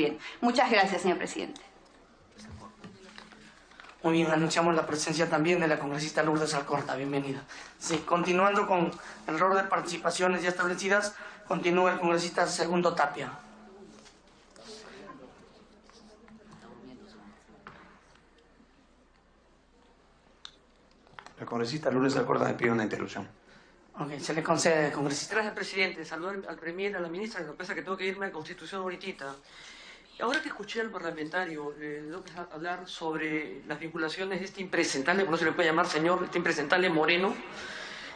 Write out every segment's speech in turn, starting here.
también. Muchas gracias, señor presidente. Muy bien, anunciamos la presencia también de la congresista Lourdes Alcorta. Bienvenida. Sí, continuando con el orden de participaciones ya establecidas, continúa el congresista Segundo Tapia. La congresista Lourdes Alcorta me pide una interrupción. Ok, se le concede, congresista. Gracias, presidente. Saludar al premier, a la ministra, que pasa que tengo que irme a Constitución ahorita. Ahora que escuché al parlamentario López hablar sobre las vinculaciones de este impresentable, no se le puede llamar señor, este impresentable Moreno,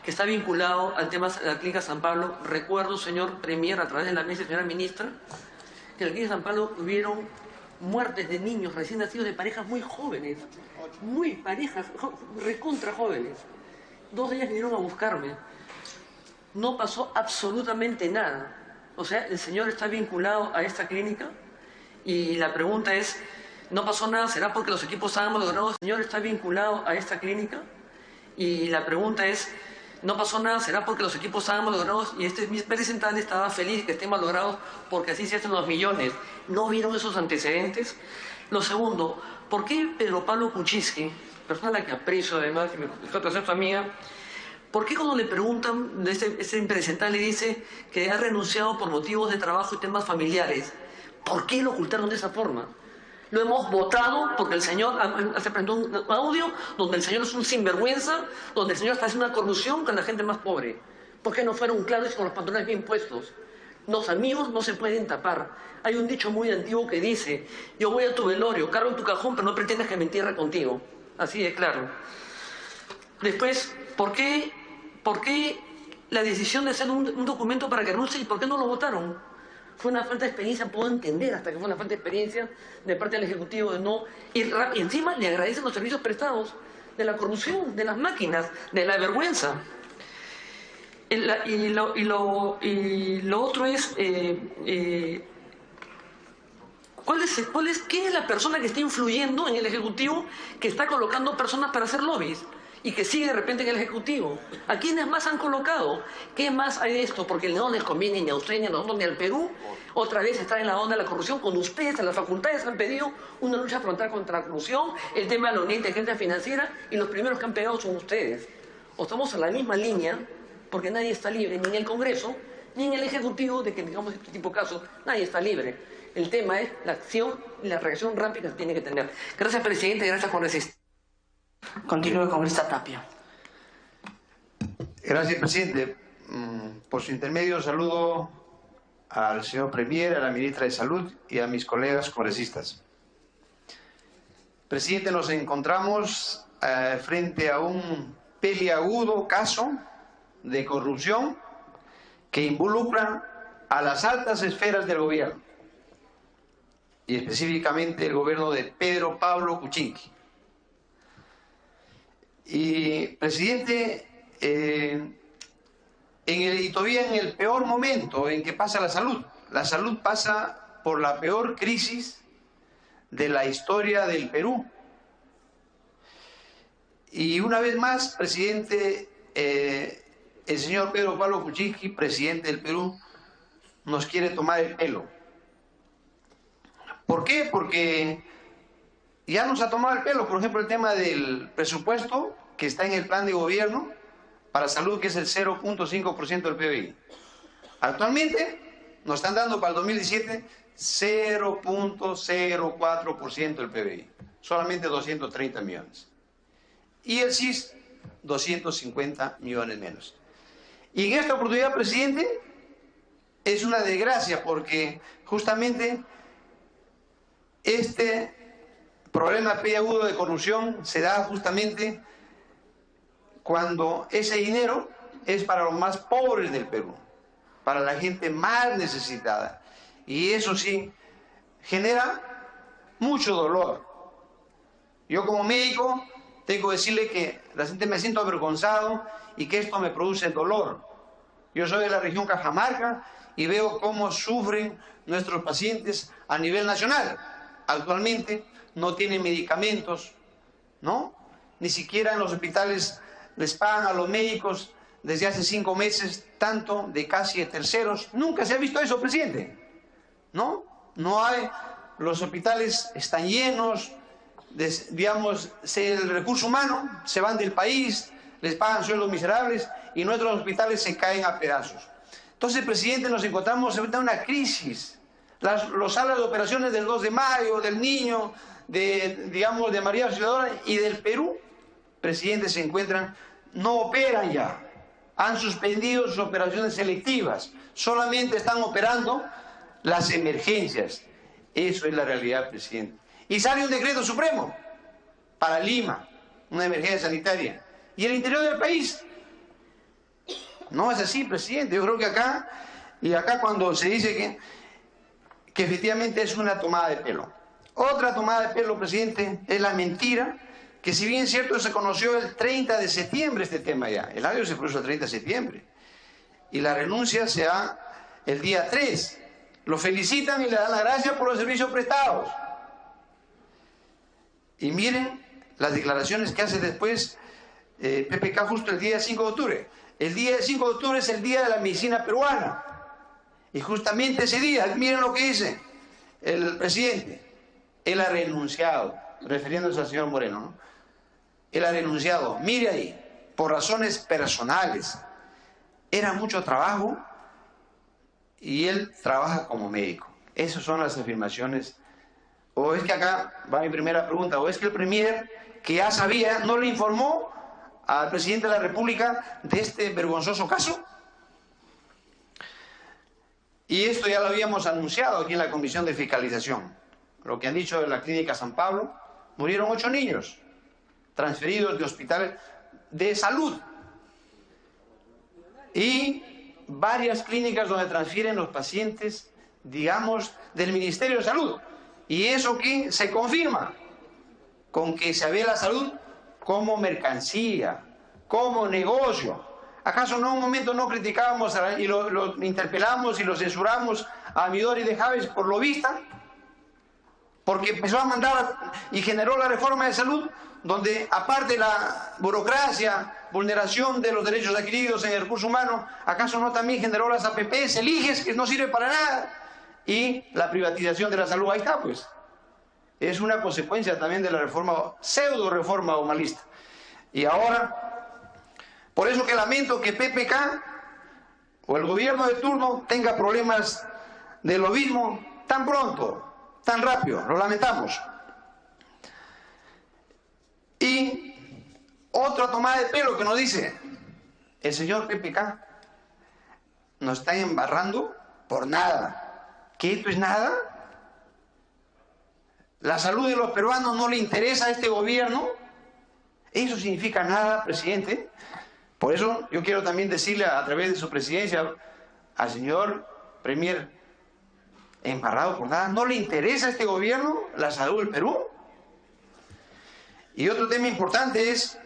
que está vinculado al tema de la Clínica San Pablo, recuerdo, señor premier, a través de la mesa, señora ministra, que en la Clínica San Pablo hubieron muertes de niños recién nacidos de parejas muy jóvenes, recontra jóvenes. 2 de ellas vinieron a buscarme. No pasó absolutamente nada. O sea, el señor está vinculado a esta clínica y la pregunta es, ¿no pasó nada? ¿Será porque los equipos estaban malogrados? El señor está vinculado a esta clínica y la pregunta es, ¿no pasó nada? ¿Será porque los equipos estaban malogrados y este representante estaba feliz de que estén malogrados porque así se hacen los millones? ¿No vieron esos antecedentes? Lo segundo, ¿por qué Pedro Pablo Kuczynski, persona a la que aprecio además, que me gusta ser su amiga, ¿por qué cuando le preguntan, este impresentable dice que ha renunciado por motivos de trabajo y temas familiares? ¿Por qué lo ocultaron de esa forma? Lo hemos votado porque el señor se presentó un audio donde el señor es un sinvergüenza, donde el señor está haciendo una corrupción con la gente más pobre. ¿Por qué no fueron claros y con los pantalones bien puestos? Los amigos no se pueden tapar. Hay un dicho muy antiguo que dice, yo voy a tu velorio, cargo en tu cajón, pero no pretendas que me entierre contigo. Así de claro. Después, ¿por qué la decisión de hacer un documento para que renuncie y por qué no lo votaron? Fue una falta de experiencia, puedo entender hasta que fue una falta de experiencia de parte del Ejecutivo de no ir rápido. Y encima le agradecen los servicios prestados de la corrupción, de las máquinas, de la vergüenza. Y lo otro es, ¿qué es la persona que está influyendo en el Ejecutivo que está colocando personas para hacer lobbies? Y que sigue de repente en el Ejecutivo. ¿A quiénes más han colocado? ¿Qué más hay de esto? Porque no les conviene ni a usted, ni a nosotros, ni al Perú. Otra vez está en la onda de la corrupción. Cuando ustedes en las facultades han pedido una lucha frontal contra la corrupción, el tema de la unidad de inteligencia financiera, y los primeros que han pegado son ustedes. O estamos en la misma línea, porque nadie está libre, ni en el Congreso, ni en el Ejecutivo, de que digamos este tipo de casos, nadie está libre. El tema es la acción y la reacción rápida que se tiene que tener. Gracias, presidente, gracias, congresista. Continúe, congresista Tapia. Gracias, presidente. Por su intermedio saludo al señor premier, a la ministra de Salud y a mis colegas congresistas. Presidente, nos encontramos frente a un peliagudo caso de corrupción que involucra a las altas esferas del gobierno y específicamente el gobierno de Pedro Pablo Kuczynski. Y, presidente, todavía en el peor momento en que pasa la salud pasa por la peor crisis de la historia del Perú. Y una vez más, presidente, el señor Pedro Pablo Kuczynski, presidente del Perú, nos quiere tomar el pelo. ¿Por qué? Porque ya nos ha tomado el pelo, por ejemplo, el tema del presupuesto que está en el plan de gobierno para salud, que es el 0.5% del PBI. Actualmente nos están dando para el 2017 0.04% del PBI, solamente 230 millones. Y el CIS, 250 millones menos. Y en esta oportunidad, presidente, es una desgracia porque justamente este problema agudo de corrupción se da justamente cuando ese dinero es para los más pobres del Perú, para la gente más necesitada. Y eso sí, genera mucho dolor. Yo como médico tengo que decirle que realmente me siento avergonzado y que esto me produce dolor. Yo soy de la región Cajamarca y veo cómo sufren nuestros pacientes a nivel nacional. Actualmente no tienen medicamentos, ¿no? Ni siquiera en los hospitales les pagan a los médicos desde hace 5 meses, tanto de casi de terceros. Nunca se ha visto eso, presidente, ¿no? No hay los hospitales están llenos, digamos, el recurso humano se van del país, les pagan sueldos miserables y nuestros hospitales se caen a pedazos. Entonces, presidente, nos encontramos en una crisis. Las salas de operaciones del 2 de mayo, del Niño, digamos, de María Auxiliadora y del Perú, presidente, se encuentran, no operan ya. Han suspendido sus operaciones selectivas. Solamente están operando las emergencias. Eso es la realidad, presidente. Y sale un decreto supremo para Lima, una emergencia sanitaria. ¿Y el interior del país? No es así, presidente. Yo creo que acá, y acá cuando se dice que efectivamente es una tomada de pelo. Otra tomada de pelo, presidente, es la mentira, que si bien es cierto se conoció el 30 de septiembre este tema ya. El audio se produjo el 30 de septiembre. Y la renuncia se da el día 3. Lo felicitan y le dan la gracia por los servicios prestados. Y miren las declaraciones que hace después PPK justo el día 5 de octubre. El día 5 de octubre es el Día de la Medicina Peruana. Y justamente ese día, miren lo que dice el presidente. Él ha renunciado, refiriéndose al señor Moreno, ¿no? Él ha renunciado, mire ahí, por razones personales. Era mucho trabajo y él trabaja como médico. Esas son las afirmaciones. O es que acá va mi primera pregunta, o es que el premier, que ya sabía, no le informó al presidente de la República de este vergonzoso caso. Y esto ya lo habíamos anunciado aquí en la Comisión de Fiscalización. Lo que han dicho de la Clínica San Pablo, murieron 8 niños transferidos de hospitales de salud. Y varias clínicas donde transfieren los pacientes, digamos, del Ministerio de Salud. Y eso que se confirma con que se ve la salud como mercancía, como negocio. ¿Acaso no en un momento no criticábamos y lo interpelamos y lo censuramos a Midori de Javes por lo vista? Porque empezó a mandar y generó la reforma de salud, donde aparte de la burocracia, vulneración de los derechos adquiridos en el recurso humano, ¿acaso no también generó las APPs, el IGES, que no sirve para nada? Y la privatización de la salud, ahí está pues. Es una consecuencia también de la reforma, pseudo reforma humanista. Y ahora, por eso que lamento que PPK o el gobierno de turno tenga problemas de lobismo tan pronto, tan rápido, lo lamentamos. Y otra tomada de pelo que nos dice, el señor PPK nos está embarrando por nada. ¿Que esto es nada? ¿La salud de los peruanos no le interesa a este gobierno? Eso significa nada, presidente. Por eso yo quiero también decirle a través de su presidencia al señor premier, embarrado por nada, ¿no le interesa a este gobierno la salud del Perú? Y otro tema importante es,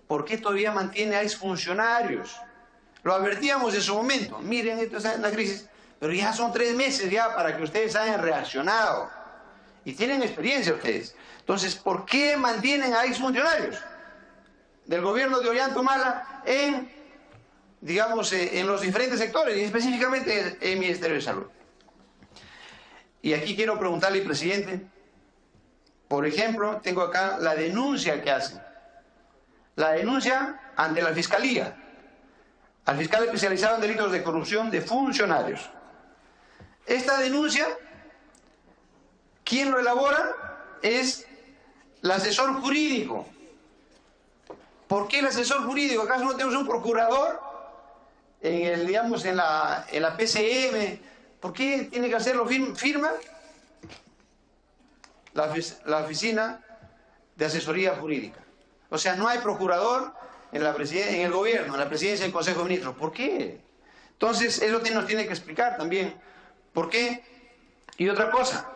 ¿por qué todavía mantiene a exfuncionarios? Lo advertíamos en su momento, miren, esto está en la crisis, pero ya son 3 meses ya para que ustedes hayan reaccionado. Y tienen experiencia ustedes. Entonces, ¿por qué mantienen a exfuncionarios del gobierno de Ollanta en, digamos, en los diferentes sectores, y específicamente en el Ministerio de Salud? Y aquí quiero preguntarle, presidente, por ejemplo, tengo acá la denuncia que hacen. La denuncia ante la Fiscalía, al fiscal especializado en delitos de corrupción de funcionarios. Esta denuncia, ¿quién lo elabora? Es el asesor jurídico. ¿Por qué el asesor jurídico? ¿Acaso no tenemos un procurador digamos, en la PCM? ¿Por qué tiene que hacerlo firma la Oficina de Asesoría Jurídica? O sea, no hay procurador en el gobierno, en la presidencia del Consejo de Ministros. ¿Por qué? Entonces, eso nos tiene que explicar también. ¿Por qué? Y otra cosa,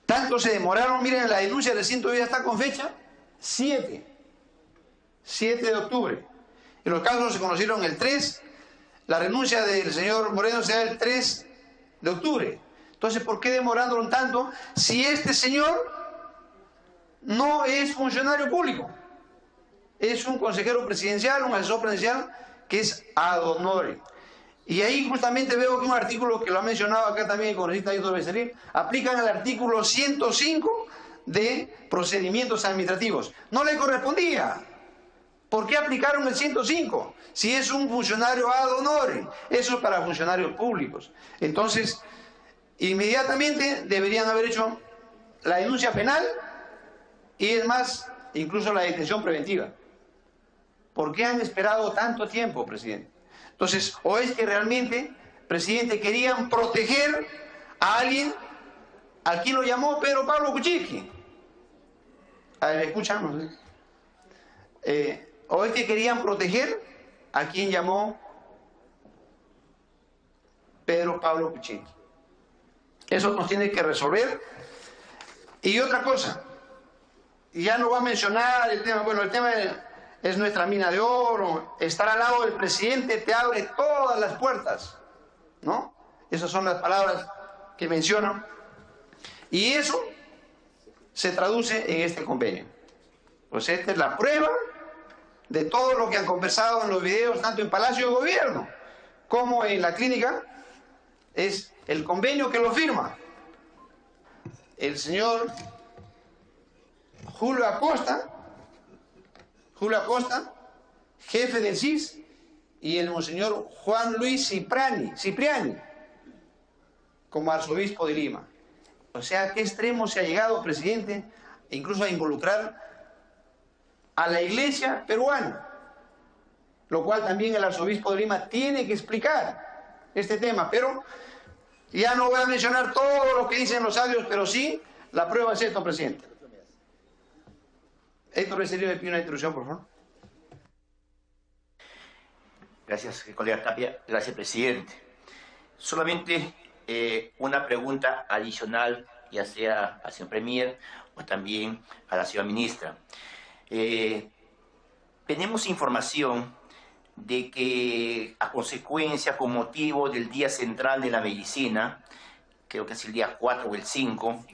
tanto se demoraron, miren, la denuncia recién todavía está con fecha 7 de octubre. Y los casos se conocieron el 3, la renuncia del señor Moreno se da el 3 de octubre. Entonces, ¿por qué demoraron tanto si este señor no es funcionario público? Es un consejero presidencial, un asesor presidencial que es ad honorem. Y ahí justamente veo que un artículo que lo ha mencionado acá también el congresista Héctor Becerril, aplican el artículo 105 de procedimientos administrativos. No le correspondía. ¿Por qué aplicaron el 105? Si es un funcionario ad honorem, eso es para funcionarios públicos. Entonces, inmediatamente deberían haber hecho la denuncia penal y es más, incluso la detención preventiva. ¿Por qué han esperado tanto tiempo, presidente? Entonces, o es que realmente, presidente, querían proteger a alguien a quien lo llamó Pedro Pablo Kuczynski. A ver, escuchamos. O es que querían proteger a quien llamó Pedro Pablo Kuczynski. Eso nos tiene que resolver. Y otra cosa, ya no va a mencionar el tema, bueno, el tema es nuestra mina de oro, estar al lado del presidente te abre todas las puertas, ¿no? Esas son las palabras que mencionan. Y eso se traduce en este convenio. Pues esta es la prueba de todo lo que han conversado en los videos, tanto en Palacio de Gobierno como en la clínica. Es el convenio que lo firma el señor Julio Acosta, jefe del CIS, y el monseñor Juan Luis Cipriani, como arzobispo de Lima. O sea, ¿a qué extremo se ha llegado, presidente? Incluso a involucrar a la iglesia peruana, lo cual también el arzobispo de Lima tiene que explicar este tema, pero ya no voy a mencionar todo lo que dicen los audios, pero sí, la prueba es esto, presidente. Héctor Becerril, me pide una introducción, por favor. Gracias, colega Tapia. Gracias, presidente. Solamente una pregunta adicional, ya sea al señor Premier o también a la señora ministra. Tenemos información de que a consecuencia, con motivo del Día Central de la Medicina, creo que es el día 4 o el 5,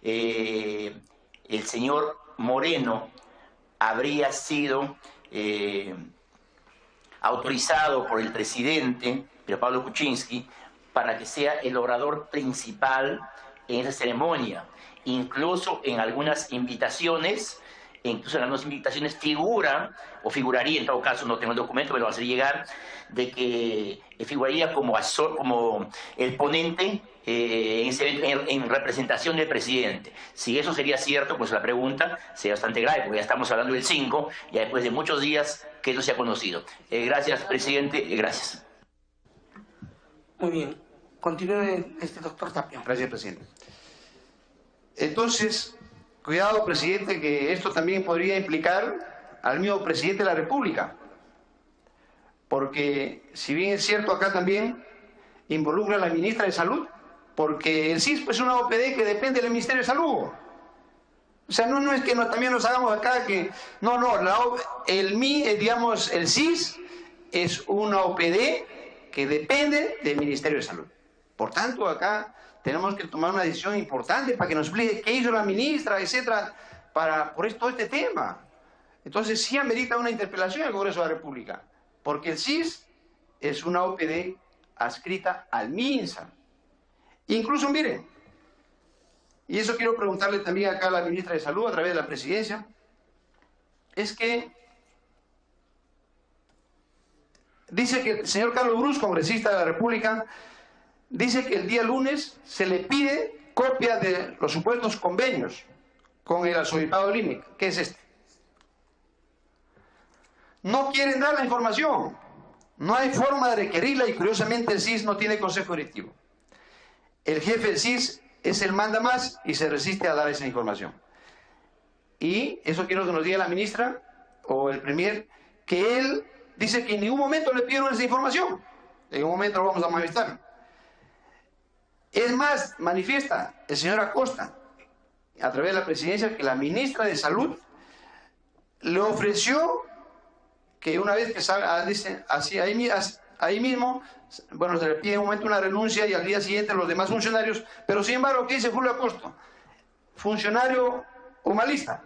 el señor Moreno habría sido autorizado por el presidente, Pedro Pablo Kuczynski, para que sea el orador principal en esa ceremonia. Incluso en algunas invitaciones, figura, o figuraría, en todo caso, no tengo el documento, me lo va a hacer llegar, de que figuraría como el ponente en representación del presidente. Si eso sería cierto, pues la pregunta sería bastante grave, porque ya estamos hablando del 5, ya después de muchos días que eso se ha conocido. Gracias, presidente, gracias. Muy bien. Continúe, doctor Tapia. Gracias, presidente. Entonces, cuidado, presidente, que esto también podría implicar al mismo presidente de la República. Porque, si bien es cierto, acá también involucra a la ministra de Salud, porque el CIS es una OPD que depende del Ministerio de Salud. O sea, no es que también nos hagamos acá que... el CIS es una OPD que depende del Ministerio de Salud. Por tanto, acá tenemos que tomar una decisión importante para que nos explique qué hizo la ministra, etcétera, por todo este tema. Entonces, sí amerita una interpelación al Congreso de la República, porque el CIS es una OPD adscrita al MINSA. Incluso, miren, y eso quiero preguntarle también acá a la ministra de Salud a través de la presidencia, es que dice que el señor Carlos Brus, congresista de la República, dice que el día lunes se le pide copia de los supuestos convenios con el arzobispado de Lima, que es este. No quieren dar la información, no hay forma de requerirla y curiosamente el CIS no tiene consejo directivo. El jefe del CIS es el manda más y se resiste a dar esa información. Y eso quiero que nos diga la ministra o el premier, que él dice que en ningún momento le pidieron esa información. En ningún momento lo vamos a manifestar. Es más, manifiesta el señor Acosta, a través de la presidencia, que la ministra de Salud le ofreció que una vez que salga, dice, así ahí mismo, bueno, se le pide en un momento una renuncia y al día siguiente los demás funcionarios, pero sin embargo, ¿qué dice Julio Acosta? Funcionario humanista,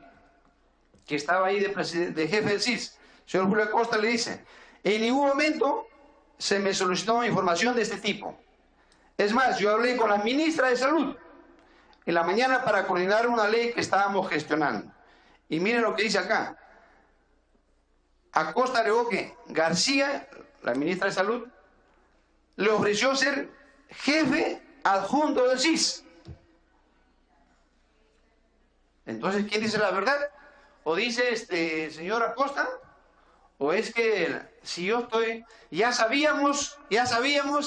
que estaba ahí de jefe del CIS, el señor Julio Acosta le dice, en ningún momento se me solicitó información de este tipo. Es más, yo hablé con la ministra de Salud en la mañana para coordinar una ley que estábamos gestionando. Y miren lo que dice acá. Acosta alegó que García, la ministra de Salud, le ofreció ser jefe adjunto del CIS. Entonces, ¿quién dice la verdad? O dice señor Acosta, o es que si yo estoy... Ya sabíamos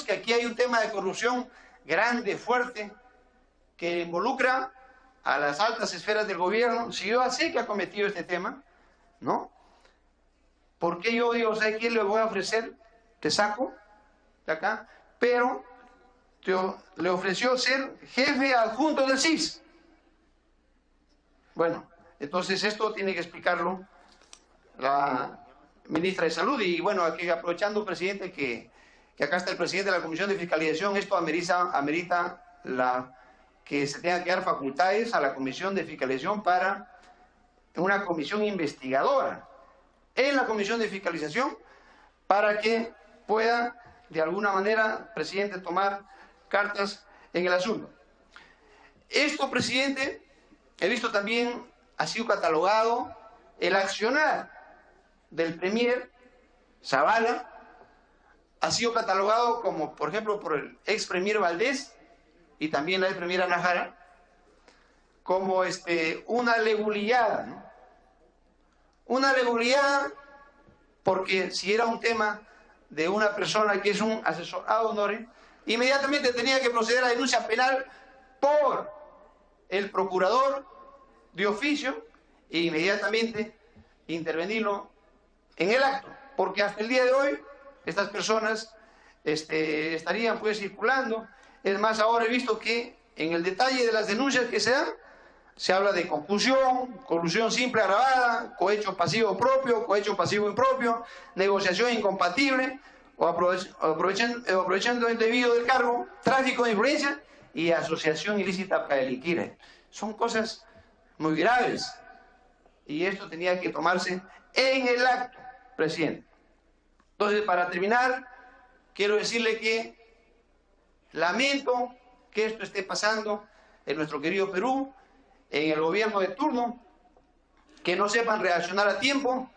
que aquí hay un tema de corrupción grande, fuerte, que involucra a las altas esferas del gobierno. Si yo sé que ha cometido este tema, ¿no? ¿Por qué yo digo, ¿sabes qué le voy a ofrecer? Te saco de acá, pero le ofreció ser jefe adjunto del CIS. Bueno, entonces esto tiene que explicarlo la ministra de Salud. Y bueno, aquí aprovechando, presidente, que acá está el presidente de la Comisión de Fiscalización, esto amerita que se tenga que dar facultades a la Comisión de Fiscalización para una comisión investigadora en la Comisión de Fiscalización para que pueda, de alguna manera, presidente, tomar cartas en el asunto. Esto, presidente, he visto también, ha sido catalogado el accionar del premier Zavala, ha sido catalogado como, por ejemplo, por el ex premier Valdés y también la ex premier Najara, como una legulillada, ¿no? Una legulillada porque si era un tema de una persona que es un asesor ad honorem, inmediatamente tenía que proceder a denuncia penal por el procurador de oficio e inmediatamente intervenirlo en el acto, porque hasta el día de hoy estas personas estarían pues circulando. Es más, ahora he visto que en el detalle de las denuncias que se dan, se habla de concusión, colusión simple agravada, cohecho pasivo propio, cohecho pasivo impropio, negociación incompatible, o aprovechando indebido del cargo, tráfico de influencia y asociación ilícita para delinquir. Son cosas muy graves y esto tenía que tomarse en el acto, presidente. Entonces, para terminar, quiero decirle que lamento que esto esté pasando en nuestro querido Perú, en el gobierno de turno, que no sepan reaccionar a tiempo,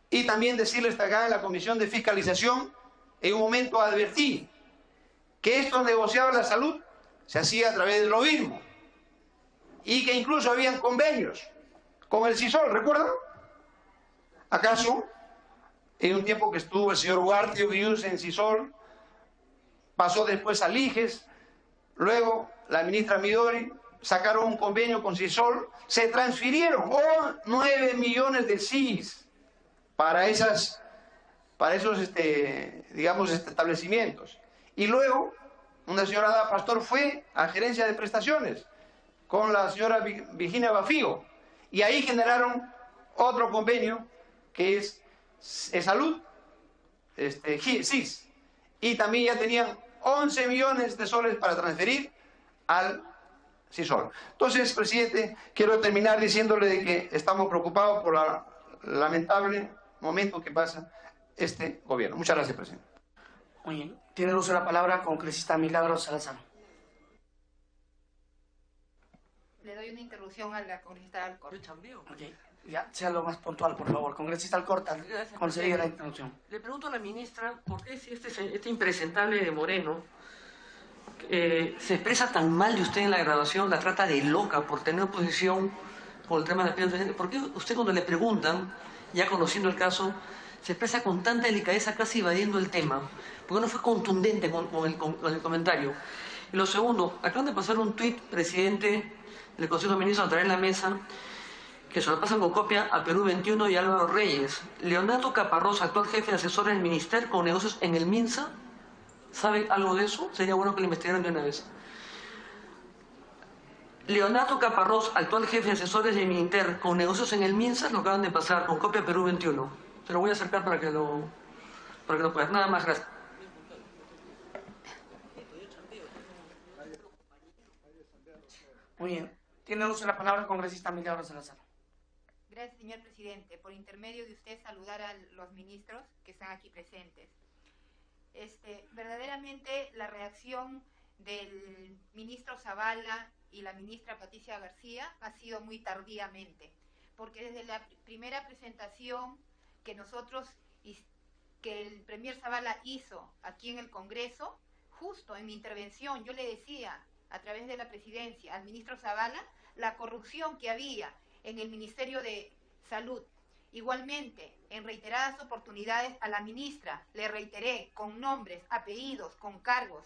y también decirles acá en la Comisión de Fiscalización, en un momento advertí que esto negociado la salud se hacía a través del lobismo y que incluso habían convenios con el CISOL, ¿recuerdan? ¿Acaso en un tiempo que estuvo el señor Huarte Ovius en CISOL, pasó después a Liges, luego la ministra Midori, sacaron un convenio con CISOL, se transfirieron 9 millones de CIS para esos digamos, establecimientos. Y luego, una señora Ada Pastor fue a gerencia de prestaciones con la señora Virginia Bafío, y ahí generaron otro convenio que es salud, CIS, y también ya tenían 11 millones de soles para transferir al CISOL. Entonces, presidente, quiero terminar diciéndole de que estamos preocupados por el lamentable momento que pasa este gobierno. Muchas gracias, presidente. Muy bien. Tiene el uso de la palabra congresista Milagros Salazar. Le doy una interrupción a la congresista Alcorta. Okay. Ya, sea lo más puntual, por favor. Congresista Alcorta, concedida la interrupción. Le pregunto a la ministra, ¿por qué si este impresentable de Moreno se expresa tan mal de usted en la grabación, la trata de loca por tener oposición por el tema de la pena de gente? ¿Por qué usted, cuando le preguntan, ya conociendo el caso, se expresa con tanta delicadeza, casi evadiendo el tema? ¿Por qué no fue contundente con el comentario? Y lo segundo, acaban de pasar un tuit, presidente del Consejo de Ministros, a traer en la mesa, que se lo pasan con copia a Perú 21 y Álvaro Reyes. Leonardo Caparrós, actual jefe de asesores del Ministerio con negocios en el MINSA. ¿Saben algo de eso? Sería bueno que lo investigaran de una vez. Leonardo Caparrós, actual jefe de asesores del Mininter con negocios en el MINSA, lo acaban de pasar con copia Perú 21. Se lo voy a acercar para que lo puedas. Nada más, gracias. Muy bien. Tiene uso de la palabra congresista Milagros Salazar. Gracias, señor presidente. Por intermedio de usted, saludar a los ministros que están aquí presentes. Verdaderamente la reacción del ministro Zavala y la ministra Patricia García ha sido muy tardíamente, porque desde la primera presentación que el premier Zavala hizo aquí en el Congreso, justo en mi intervención yo le decía a través de la presidencia al ministro Zavala la corrupción que había en el Ministerio de Salud. Igualmente, en reiteradas oportunidades a la ministra le reiteré con nombres, apellidos, con cargos,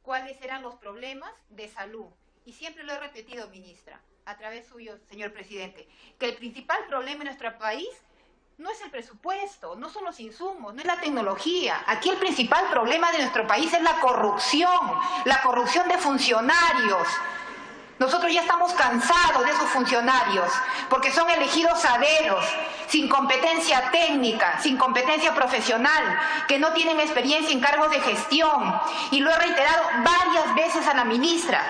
cuáles eran los problemas de salud. Y siempre lo he repetido, ministra, a través suyo, señor presidente, que el principal problema en nuestro país no es el presupuesto, no son los insumos, no es la tecnología. Aquí el principal problema de nuestro país es la corrupción de funcionarios. Nosotros ya estamos cansados de esos funcionarios, porque son elegidos a dedos, sin competencia técnica, sin competencia profesional, que no tienen experiencia en cargos de gestión. Y lo he reiterado varias veces a la ministra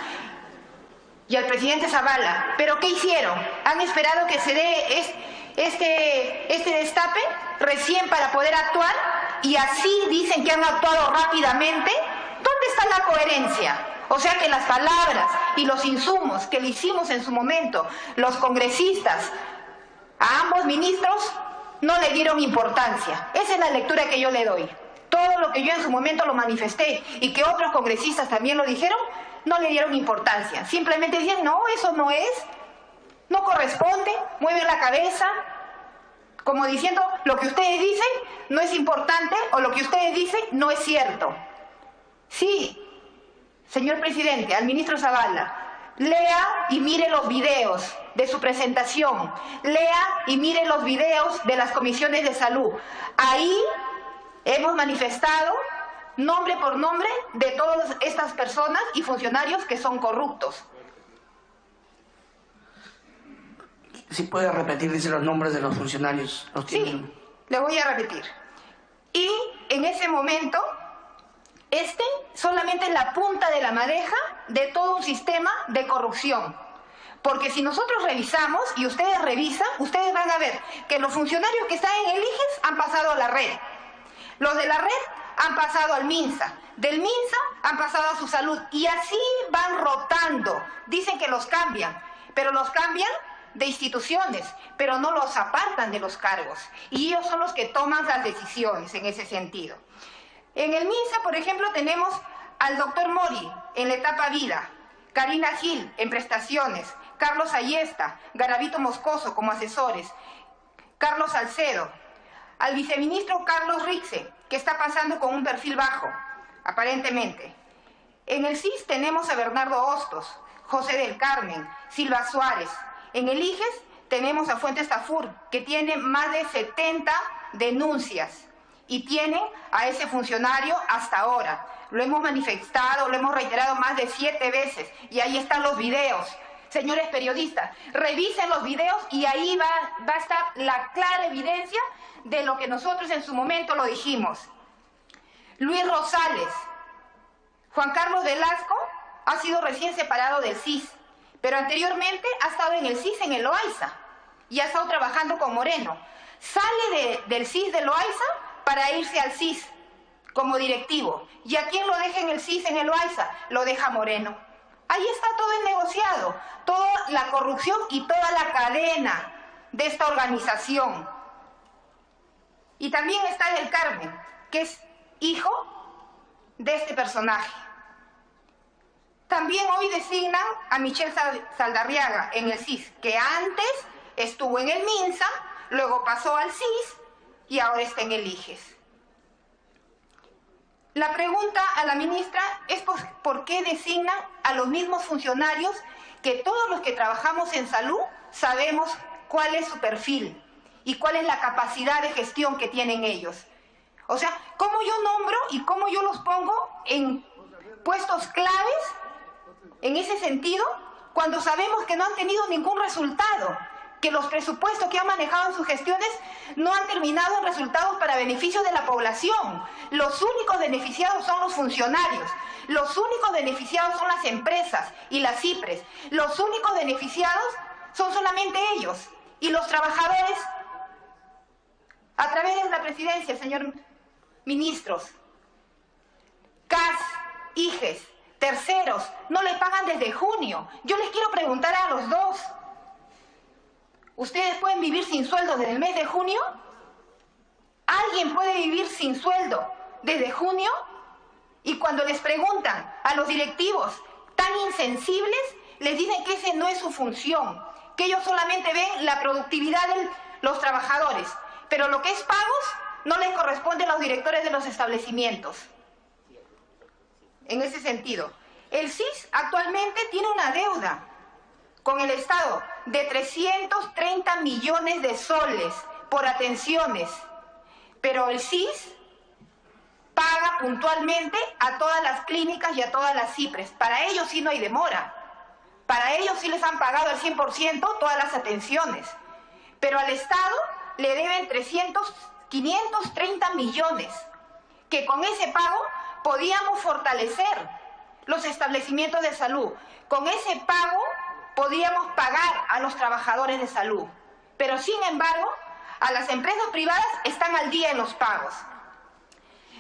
y al presidente Zavala. ¿Pero qué hicieron? ¿Han esperado que se dé este destape recién para poder actuar? Y así dicen que han actuado rápidamente. ¿Dónde está la coherencia? O sea que las palabras y los insumos que le hicimos en su momento los congresistas a ambos ministros no le dieron importancia. Esa es la lectura que yo le doy. Todo lo que yo en su momento lo manifesté y que otros congresistas también lo dijeron, no le dieron importancia. Simplemente decían, no, eso no es, no corresponde, mueven la cabeza, como diciendo, lo que ustedes dicen no es importante o lo que ustedes dicen no es cierto. Sí. Señor presidente, al ministro Zavala, lea y mire los videos de su presentación, lea y mire los videos de las comisiones de salud. Ahí hemos manifestado nombre por nombre de todas estas personas y funcionarios que son corruptos. Si puede repetir, dice los nombres de los funcionarios. Sí, le voy a repetir. Y en ese momento, solamente es la punta de la madeja de todo un sistema de corrupción. Porque si nosotros revisamos y ustedes revisan, ustedes van a ver que los funcionarios que están en el IGES han pasado a la red. Los de la red han pasado al MINSA. Del MINSA han pasado a su salud. Y así van rotando. Dicen que los cambian, pero los cambian de instituciones, pero no los apartan de los cargos. Y ellos son los que toman las decisiones en ese sentido. En el MINSA, por ejemplo, tenemos al doctor Mori en la etapa vida, Karina Gil en prestaciones, Carlos Ayesta, Garavito Moscoso como asesores, Carlos Salcedo, al viceministro Carlos Rixe, que está pasando con un perfil bajo, aparentemente. En el CIS tenemos a Bernardo Hostos, José del Carmen, Silva Suárez. En el IGES tenemos a Fuentes Tafur, que tiene más de 70 denuncias. Y tienen a ese funcionario hasta ahora. Lo hemos manifestado, lo hemos reiterado más de 7 veces. Y ahí están los videos. Señores periodistas, revisen los videos y ahí va a estar la clara evidencia de lo que nosotros en su momento lo dijimos. Luis Rosales, Juan Carlos Velasco ha sido recién separado del CIS, pero anteriormente ha estado en el CIS en el Loaiza y ha estado trabajando con Moreno. Sale del CIS de Loaiza para irse al CIS como directivo. ¿Y a quién lo deja en el CIS en el Loaiza? Lo deja Moreno. Ahí está todo el negociado, toda la corrupción y toda la cadena de esta organización. Y también está Del Carmen, que es hijo de este personaje. También hoy designan a Michelle Saldarriaga en el CIS, que antes estuvo en el MINSA, luego pasó al CIS y ahora está en el IGES. La pregunta a la ministra es ¿por qué designan a los mismos funcionarios que todos los que trabajamos en salud sabemos cuál es su perfil y cuál es la capacidad de gestión que tienen ellos? O sea, ¿cómo yo nombro y cómo yo los pongo en puestos claves en ese sentido cuando sabemos que no han tenido ningún resultado? Que los presupuestos que han manejado en sus gestiones no han terminado en resultados para beneficio de la población. Los únicos beneficiados son los funcionarios, los únicos beneficiados son las empresas y las IPRES, los únicos beneficiados son solamente ellos. Y los trabajadores, a través de la presidencia, señor ministros, CAS, IGES, terceros, no les pagan desde junio. Yo les quiero preguntar a los dos, ¿ustedes pueden vivir sin sueldo desde el mes de junio? ¿Alguien puede vivir sin sueldo desde junio? Y cuando les preguntan a los directivos tan insensibles, les dicen que esa no es su función, que ellos solamente ven la productividad de los trabajadores, pero lo que es pagos no les corresponde a los directores de los establecimientos. En ese sentido, el CIS actualmente tiene una deuda con el Estado de 330 millones de soles por atenciones, pero el CIS paga puntualmente a todas las clínicas y a todas las CIPRES. Para ellos sí no hay demora. Para ellos sí les han pagado al 100% todas las atenciones. Pero al Estado le deben 530 millones, que con ese pago podíamos fortalecer los establecimientos de salud. Con ese pago podíamos pagar a los trabajadores de salud. Pero sin embargo, a las empresas privadas están al día en los pagos.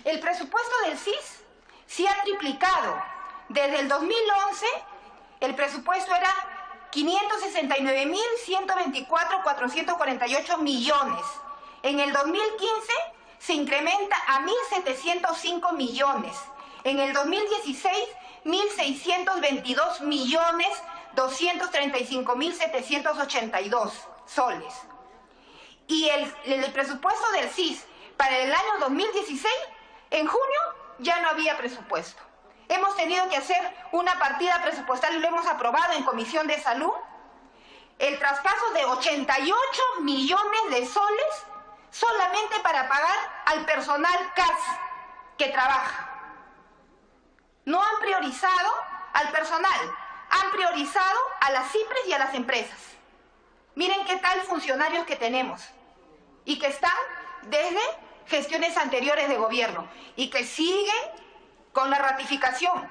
El presupuesto del CIS se ha triplicado. Desde el 2011, el presupuesto era 569.124.448 millones. En el 2015 se incrementa a 1.705 millones. En el 2016, 1.622.235.782 soles. Y el presupuesto del CIS para el año 2016, en junio, ya no había presupuesto. Hemos tenido que hacer una partida presupuestal y lo hemos aprobado en Comisión de Salud. El traspaso de 88 millones de soles solamente para pagar al personal CAS que trabaja. No han priorizado al personal, han priorizado a las CIPRES y a las empresas. Miren qué tal funcionarios que tenemos y que están desde gestiones anteriores de gobierno y que siguen con la ratificación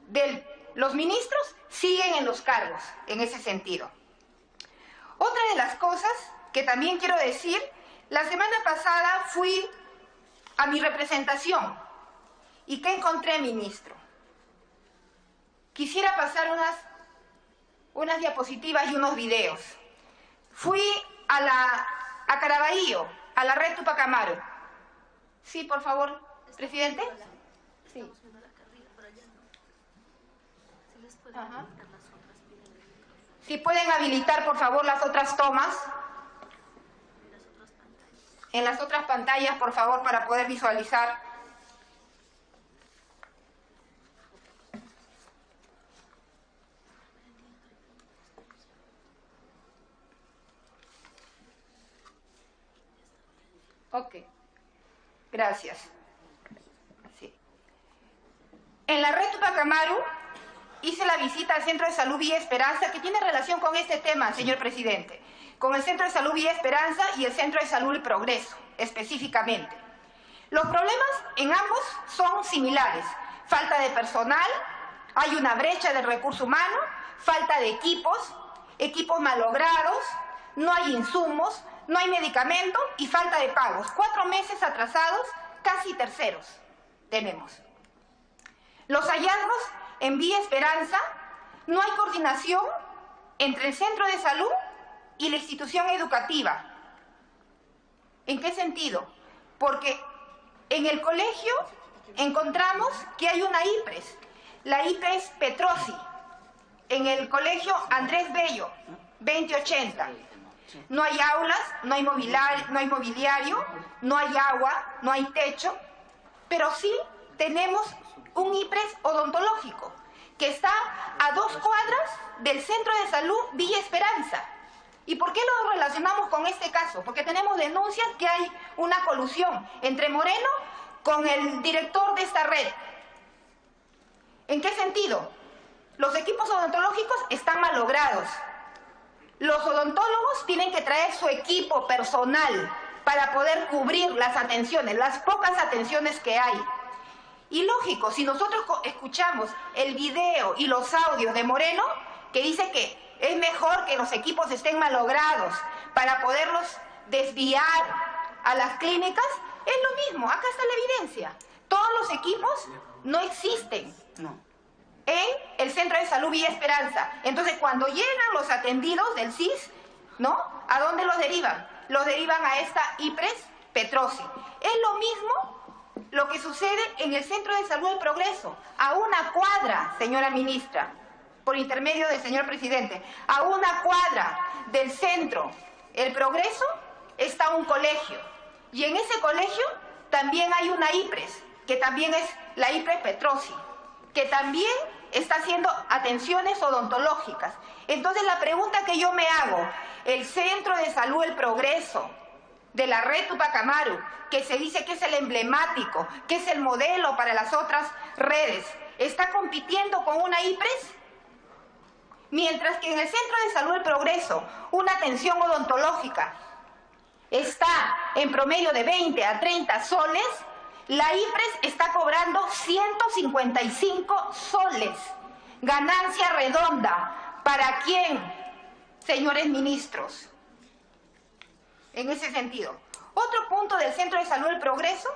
de los ministros, siguen en los cargos en ese sentido. Otra de las cosas que también quiero decir, la semana pasada fui a mi representación y ¿qué encontré, ministro? Quisiera pasar unas diapositivas y unos videos. Fui a Caraballo, a la red Tupac Amaru. Sí, por favor, presidente. Sí. Ajá. Si pueden habilitar, por favor, las otras tomas. En las otras pantallas, por favor, para poder visualizar. Ok. Gracias. Sí. En la red Tupac Amaru hice la visita al Centro de Salud Villa Esperanza, que tiene relación con este tema, señor presidente, con el Centro de Salud Villa Esperanza y el Centro de Salud El Progreso, específicamente. Los problemas en ambos son similares. Falta de personal, hay una brecha del recurso humano, falta de equipos malogrados, no hay insumos, no hay medicamento y falta de pagos. 4 meses atrasados, casi terceros tenemos. Los hallazgos en Villa Esperanza, no hay coordinación entre el centro de salud y la institución educativa. ¿En qué sentido? Porque en el colegio encontramos que hay una IPRES, la IPRES Petrosi, en el colegio Andrés Bello, 2080. No hay aulas, no hay mobiliario, no hay agua, no hay techo, pero sí tenemos un IPRES odontológico que está a 2 cuadras del Centro de Salud Villa Esperanza. ¿Y por qué lo relacionamos con este caso? Porque tenemos denuncias que hay una colusión entre Moreno con el director de esta red. ¿En qué sentido? Los equipos odontológicos están malogrados. Los odontólogos tienen que traer su equipo personal para poder cubrir las atenciones, las pocas atenciones que hay. Y lógico, si nosotros escuchamos el video y los audios de Moreno, que dice que es mejor que los equipos estén malogrados para poderlos desviar a las clínicas, es lo mismo, acá está la evidencia. Todos los equipos no existen No. en el Centro de Salud Villa Esperanza. Entonces, cuando llegan los atendidos del CIS, ¿no? ¿A dónde los derivan? Los derivan a esta IPRES Petrosi. Es lo mismo lo que sucede en el Centro de Salud del Progreso, a una cuadra, señora ministra, por intermedio del señor presidente, a una cuadra del centro, el Progreso, está un colegio. Y en ese colegio también hay una IPRES, que también es la IPRES Petrosi, que también está haciendo atenciones odontológicas. Entonces la pregunta que yo me hago, el Centro de Salud El Progreso de la red Tupac Amaru, que se dice que es el emblemático, que es el modelo para las otras redes, ¿está compitiendo con una IPRES? Mientras que en el Centro de Salud El Progreso, una atención odontológica está en promedio de 20 a 30 soles, la IPRES está cobrando 155 soles. Ganancia redonda. ¿Para quién, señores ministros? En ese sentido. Otro punto del Centro de Salud El Progreso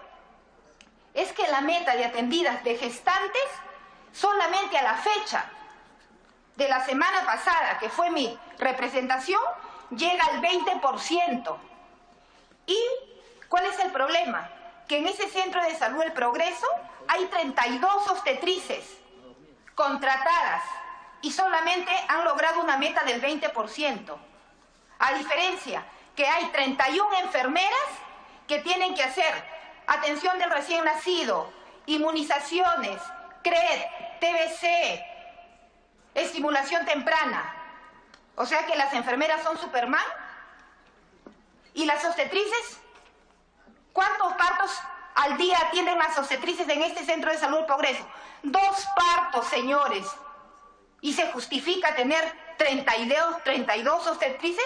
es que la meta de atendidas de gestantes solamente a la fecha de la semana pasada, que fue mi representación, llega al 20%. ¿Y cuál es el problema? Que en ese Centro de Salud El Progreso hay 32 obstetrices contratadas y solamente han logrado una meta del 20%. A diferencia que hay 31 enfermeras que tienen que hacer atención del recién nacido, inmunizaciones, CRED, TBC, estimulación temprana. O sea que las enfermeras son Superman. ¿Y las obstetrices? ¿Cuántos partos al día atienden las obstetrices en este Centro de Salud El Progreso? 2 partos, señores. ¿Y se justifica tener 32 obstetrices?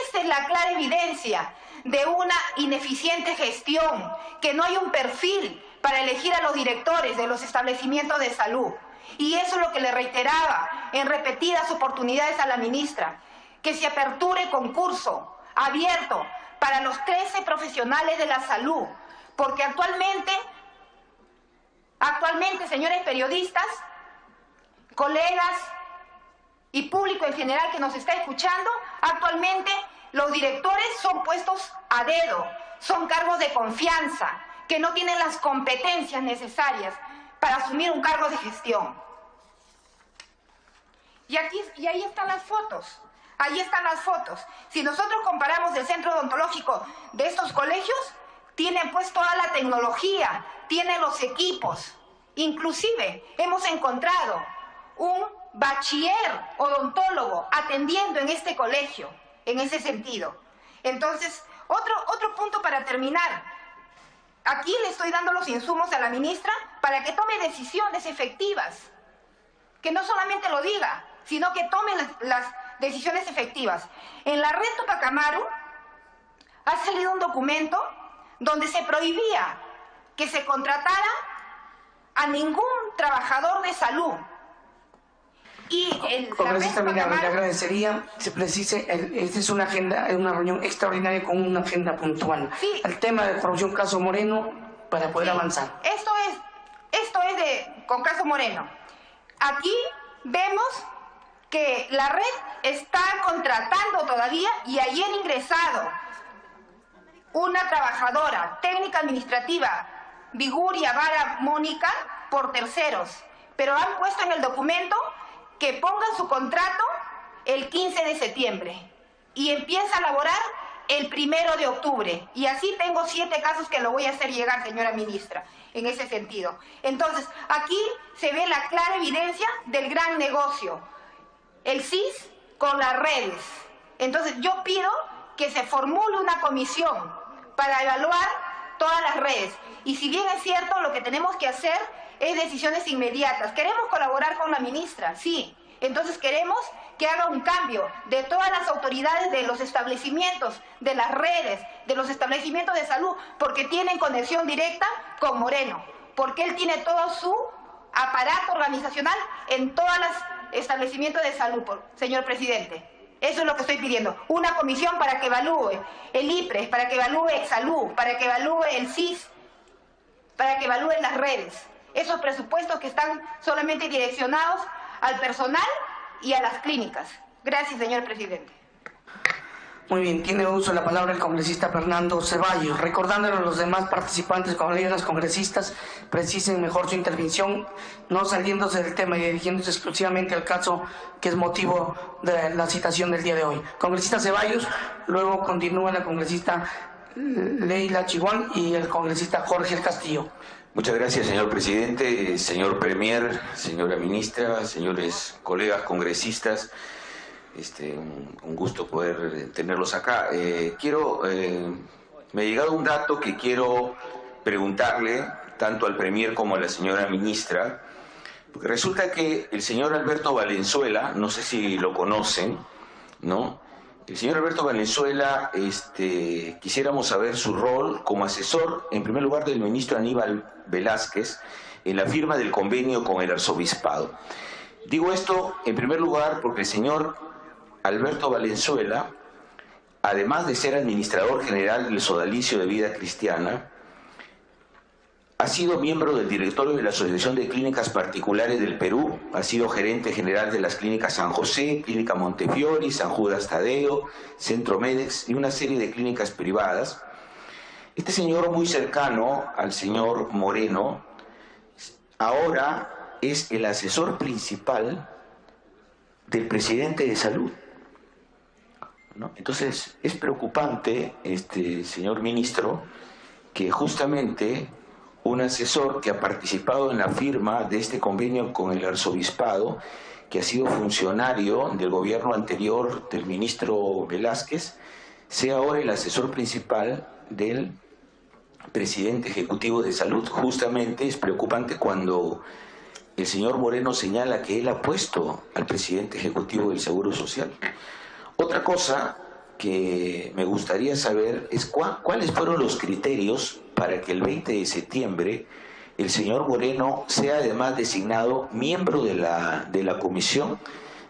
Esta es la clara evidencia de una ineficiente gestión, que no hay un perfil para elegir a los directores de los establecimientos de salud. Y eso es lo que le reiteraba en repetidas oportunidades a la ministra, que se aperture concurso abierto para los 13 profesionales de la salud, porque actualmente, señores periodistas, colegas y público en general que nos está escuchando, actualmente los directores son puestos a dedo, son cargos de confianza, que no tienen las competencias necesarias para asumir un cargo de gestión. Y ahí están las fotos. Ahí están las fotos. Si nosotros comparamos el centro odontológico de estos colegios, tienen pues toda la tecnología, tienen los equipos. Inclusive hemos encontrado un bachiller odontólogo atendiendo en este colegio, en ese sentido. Entonces, otro punto para terminar. Aquí le estoy dando los insumos a la ministra para que tome decisiones efectivas. Que no solamente lo diga, sino que tome las decisiones efectivas. En la red Tupac Amaru ha salido un documento donde se prohibía que se contratara a ningún trabajador de salud. Y congresista, mira, le agradecería se precise, esta es una reunión extraordinaria con una agenda puntual. Sí. El tema de corrupción caso Moreno para poder avanzar. Esto es con caso Moreno. Aquí vemos que la red está contratando todavía, y ayer ingresado una trabajadora técnica administrativa, Viguria Vara Mónica, por terceros, pero han puesto en el documento que pongan su contrato el 15 de septiembre y empieza a laborar el 1 de octubre. Y así tengo 7 casos que lo voy a hacer llegar, señora ministra, en ese sentido. Entonces, aquí se ve la clara evidencia del gran negocio, el CIS con las redes. Entonces, yo pido que se formule una comisión para evaluar todas las redes. Y si bien es cierto, lo que tenemos que hacer es decisiones inmediatas. ¿Queremos colaborar con la ministra? Sí. Entonces queremos que haga un cambio de todas las autoridades de los establecimientos, de las redes, de los establecimientos de salud, porque tienen conexión directa con Moreno, porque él tiene todo su aparato organizacional en todos los establecimientos de salud, señor presidente. Eso es lo que estoy pidiendo. Una comisión para que evalúe el IPRES, para que evalúe Exsalud, para que evalúe el CIS, para que evalúen las redes. esos presupuestos que están solamente direccionados al personal y a las clínicas. Gracias, señor presidente. Muy bien, tiene uso de la palabra el congresista Fernando Ceballos. Recordándole a los demás participantes, colegas congresistas, precisen mejor su intervención, no saliéndose del tema y dirigiéndose exclusivamente al caso que es motivo de la citación del día de hoy. Congresista Ceballos, luego continúa la congresista Leila Chihuán y el congresista Jorge Castillo. Muchas gracias, señor presidente, señor premier, señora ministra, señores colegas congresistas. Un gusto poder tenerlos acá. Me ha llegado un dato que quiero preguntarle tanto al premier como a la señora ministra, porque resulta que el señor Alberto Valenzuela, no sé si lo conocen, ¿no? El señor Alberto Valenzuela, quisiéramos saber su rol como asesor, en primer lugar, del ministro Aníbal Velázquez, en la firma del convenio con el arzobispado. Digo esto, en primer lugar, porque el señor Alberto Valenzuela, además de ser administrador general del Sodalicio de Vida Cristiana, ha sido miembro del directorio de la Asociación de Clínicas Particulares del Perú, ha sido gerente general de las clínicas San José, Clínica Montefiori, San Judas Tadeo, Centro Medex y una serie de clínicas privadas. Este señor, muy cercano al señor Moreno, ahora es el asesor principal del presidente de Salud, ¿no? Entonces, es preocupante, señor ministro, que justamente un asesor que ha participado en la firma de este convenio con el arzobispado, que ha sido funcionario del gobierno anterior del ministro Velázquez, sea ahora el asesor principal del presidente ejecutivo de Salud. Justamente es preocupante cuando el señor Moreno señala que él ha puesto al presidente ejecutivo del Seguro Social. Otra cosa que me gustaría saber es cuáles fueron los criterios para que el 20 de septiembre el señor Moreno sea además designado miembro de la Comisión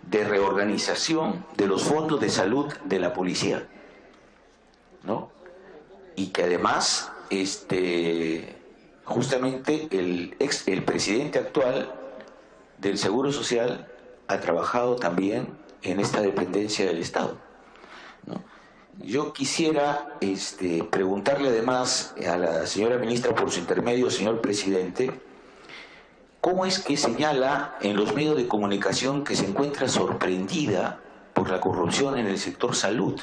de Reorganización de los Fondos de Salud de la Policía, ¿no? Y que además justamente el presidente actual del Seguro Social ha trabajado también en esta dependencia del Estado, ¿no? Yo quisiera preguntarle además a la señora ministra, por su intermedio, señor presidente, ¿cómo es que señala en los medios de comunicación que se encuentra sorprendida por la corrupción en el sector salud,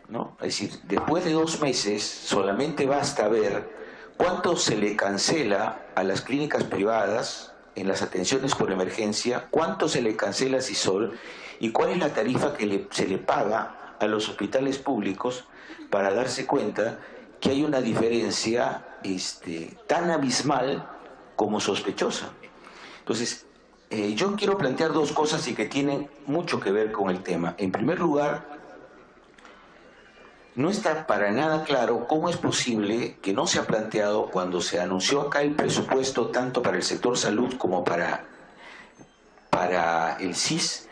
¿no? Es decir, después de 2 meses solamente basta ver cuánto se le cancela a las clínicas privadas en las atenciones por emergencia, cuánto se le cancela a CISOL y cuál es la tarifa que se le paga a los hospitales públicos, para darse cuenta que hay una diferencia tan abismal como sospechosa. Entonces, yo quiero plantear 2 cosas y que tienen mucho que ver con el tema. En primer lugar, no está para nada claro cómo es posible que no se ha planteado cuando se anunció acá el presupuesto tanto para el sector salud como para el CIS,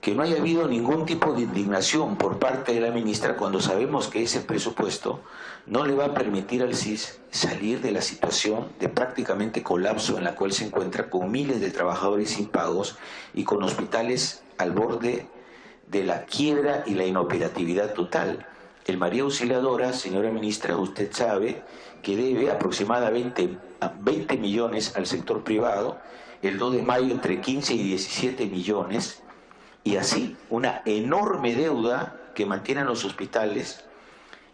que no haya habido ningún tipo de indignación por parte de la ministra cuando sabemos que ese presupuesto no le va a permitir al CIS salir de la situación de prácticamente colapso en la cual se encuentra, con miles de trabajadores sin pagos y con hospitales al borde de la quiebra y la inoperatividad total. El María Auxiliadora, señora ministra, usted sabe que debe aproximadamente 20 millones al sector privado, el 2 de mayo entre 15 y 17 millones, y así una enorme deuda que mantienen los hospitales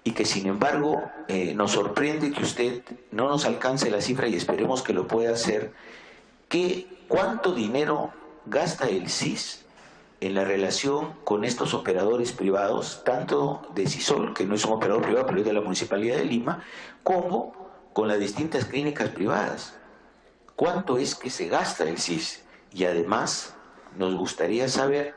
y que sin embargo nos sorprende que usted no nos alcance la cifra, y esperemos que lo pueda hacer. ¿Cuánto dinero gasta el CIS en la relación con estos operadores privados, tanto de CISOL, que no es un operador privado pero es de la Municipalidad de Lima, como con las distintas clínicas privadas? ¿Cuánto es que se gasta el CIS? Y además nos gustaría saber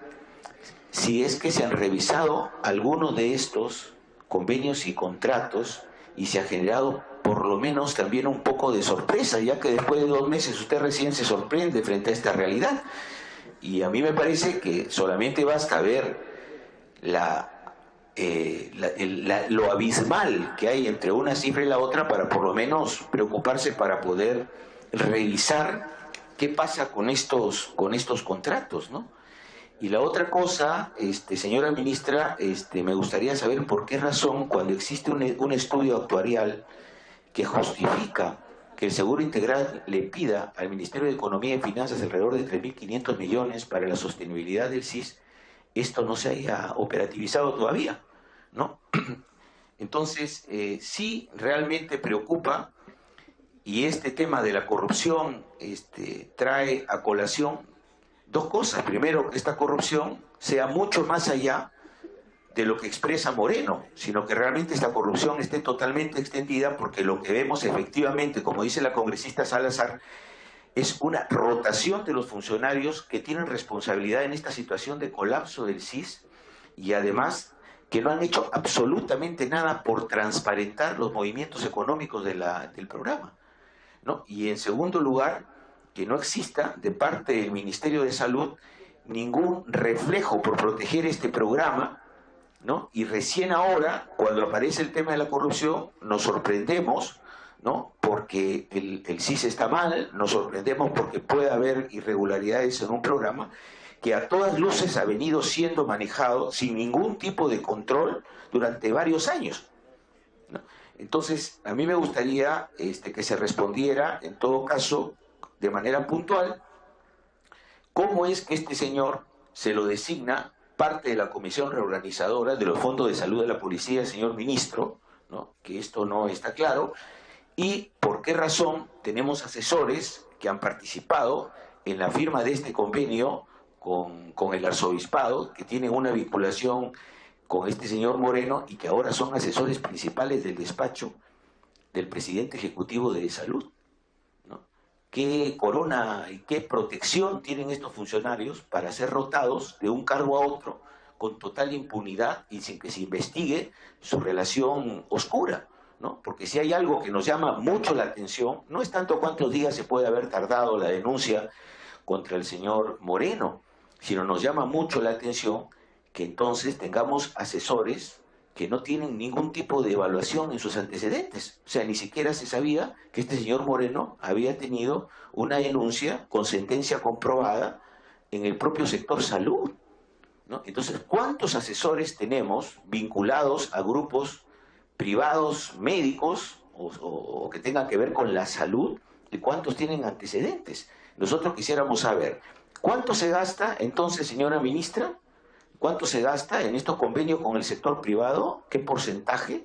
si es que se han revisado algunos de estos convenios y contratos y se ha generado por lo menos también un poco de sorpresa, ya que después de 2 meses usted recién se sorprende frente a esta realidad. Y a mí me parece que solamente basta ver lo abismal que hay entre una cifra y la otra para por lo menos preocuparse para poder revisar qué pasa con estos contratos, ¿no? Y la otra cosa, señora ministra, me gustaría saber por qué razón, cuando existe un estudio actuarial que justifica que el Seguro Integral le pida al Ministerio de Economía y Finanzas alrededor de 3.500 millones para la sostenibilidad del SIS, esto no se haya operativizado todavía, ¿no? Entonces, sí realmente preocupa, y este tema de la corrupción trae a colación dos cosas. Primero, que esta corrupción sea mucho más allá de lo que expresa Moreno, sino que realmente esta corrupción esté totalmente extendida, porque lo que vemos efectivamente, como dice la congresista Salazar, es una rotación de los funcionarios que tienen responsabilidad en esta situación de colapso del SIS, y además que no han hecho absolutamente nada por transparentar los movimientos económicos del programa, ¿no? Y en segundo lugar, que no exista de parte del Ministerio de Salud ningún reflejo por proteger este programa, ¿no? Y recién ahora, cuando aparece el tema de la corrupción, nos sorprendemos, ¿no? Porque el SIS está mal, nos sorprendemos porque puede haber irregularidades en un programa que a todas luces ha venido siendo manejado sin ningún tipo de control durante varios años, ¿no? Entonces, a mí me gustaría que se respondiera, en todo caso, de manera puntual, cómo es que este señor se lo designa parte de la comisión reorganizadora de los fondos de salud de la policía, señor ministro, ¿no? Que esto no está claro, y por qué razón tenemos asesores que han participado en la firma de este convenio con el arzobispado, que tienen una vinculación con este señor Moreno y que ahora son asesores principales del despacho del presidente ejecutivo de salud, ¿no? ¿Qué corona y qué protección tienen estos funcionarios para ser rotados de un cargo a otro con total impunidad y sin que se investigue su relación oscura, ¿no? Porque si hay algo que nos llama mucho la atención, no es tanto cuántos días se puede haber tardado la denuncia contra el señor Moreno, sino nos llama mucho la atención que entonces tengamos asesores que no tienen ningún tipo de evaluación en sus antecedentes. O sea, ni siquiera se sabía que este señor Moreno había tenido una denuncia con sentencia comprobada en el propio sector salud, ¿no? Entonces, ¿cuántos asesores tenemos vinculados a grupos privados médicos o que tengan que ver con la salud, y cuántos tienen antecedentes? Nosotros quisiéramos saber, ¿cuánto se gasta entonces, señora ministra? ¿Cuánto se gasta en estos convenios con el sector privado? ¿Qué porcentaje?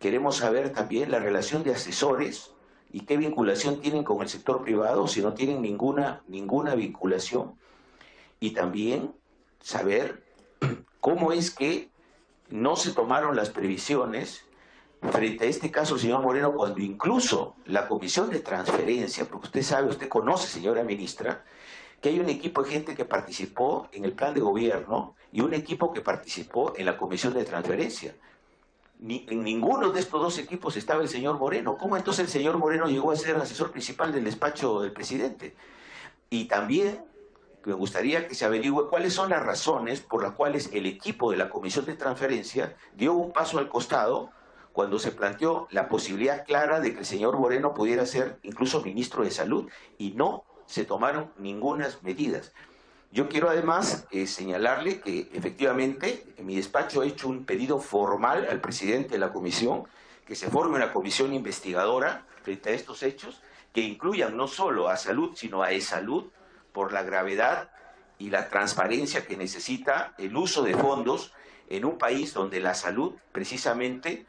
Queremos saber también la relación de asesores y qué vinculación tienen con el sector privado, si no tienen ninguna vinculación. Y también saber cómo es que no se tomaron las previsiones frente a este caso, señor Moreno, cuando incluso la comisión de transferencia, porque usted sabe, usted conoce, señora ministra, que hay un equipo de gente que participó en el plan de gobierno y un equipo que participó en la comisión de transferencia. En ninguno de estos dos equipos estaba el señor Moreno. ¿Cómo entonces el señor Moreno llegó a ser asesor principal del despacho del presidente? Y también me gustaría que se averigüe cuáles son las razones por las cuales el equipo de la comisión de transferencia dio un paso al costado cuando se planteó la posibilidad clara de que el señor Moreno pudiera ser incluso ministro de Salud, y no se tomaron ninguna medidas. Yo quiero además señalarle que efectivamente en mi despacho he hecho un pedido formal al presidente de la comisión que se forme una comisión investigadora frente a estos hechos que incluyan no solo a salud sino a e-salud, por la gravedad y la transparencia que necesita el uso de fondos en un país donde la salud precisamente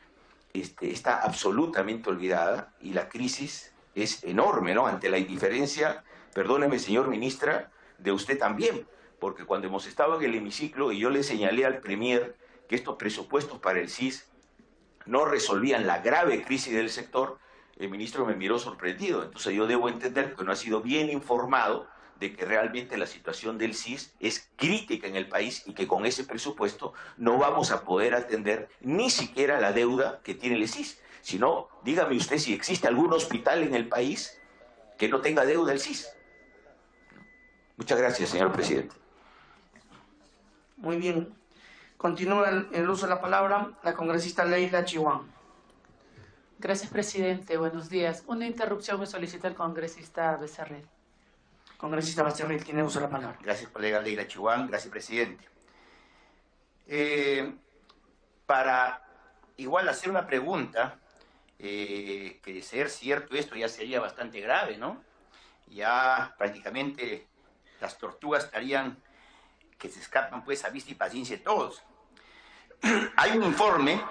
está absolutamente olvidada y la crisis es enorme, ¿no? Ante la indiferencia, perdóneme, señor ministra, de usted también, porque cuando hemos estado en el hemiciclo y yo le señalé al premier que estos presupuestos para el SIS no resolvían la grave crisis del sector, el ministro me miró sorprendido. Entonces yo debo entender que no ha sido bien informado de que realmente la situación del SIS es crítica en el país y que con ese presupuesto no vamos a poder atender ni siquiera la deuda que tiene el SIS. Si no, dígame usted si existe algún hospital en el país que no tenga deuda el SIS. Muchas gracias, señor presidente. Muy bien. Continúa el uso de la palabra la congresista Leila Chihuahua. Gracias, presidente. Buenos días. Una interrupción me solicita el congresista Becerril. Congresista Becerril, tiene uso de la palabra. Gracias, colega Leila Chihuán. Gracias, presidente. Para igual hacer una pregunta, que de ser cierto esto ya sería bastante grave, ¿no? Ya prácticamente las tortugas estarían que se escapan pues a vista y paciencia de todos. Hay un informe,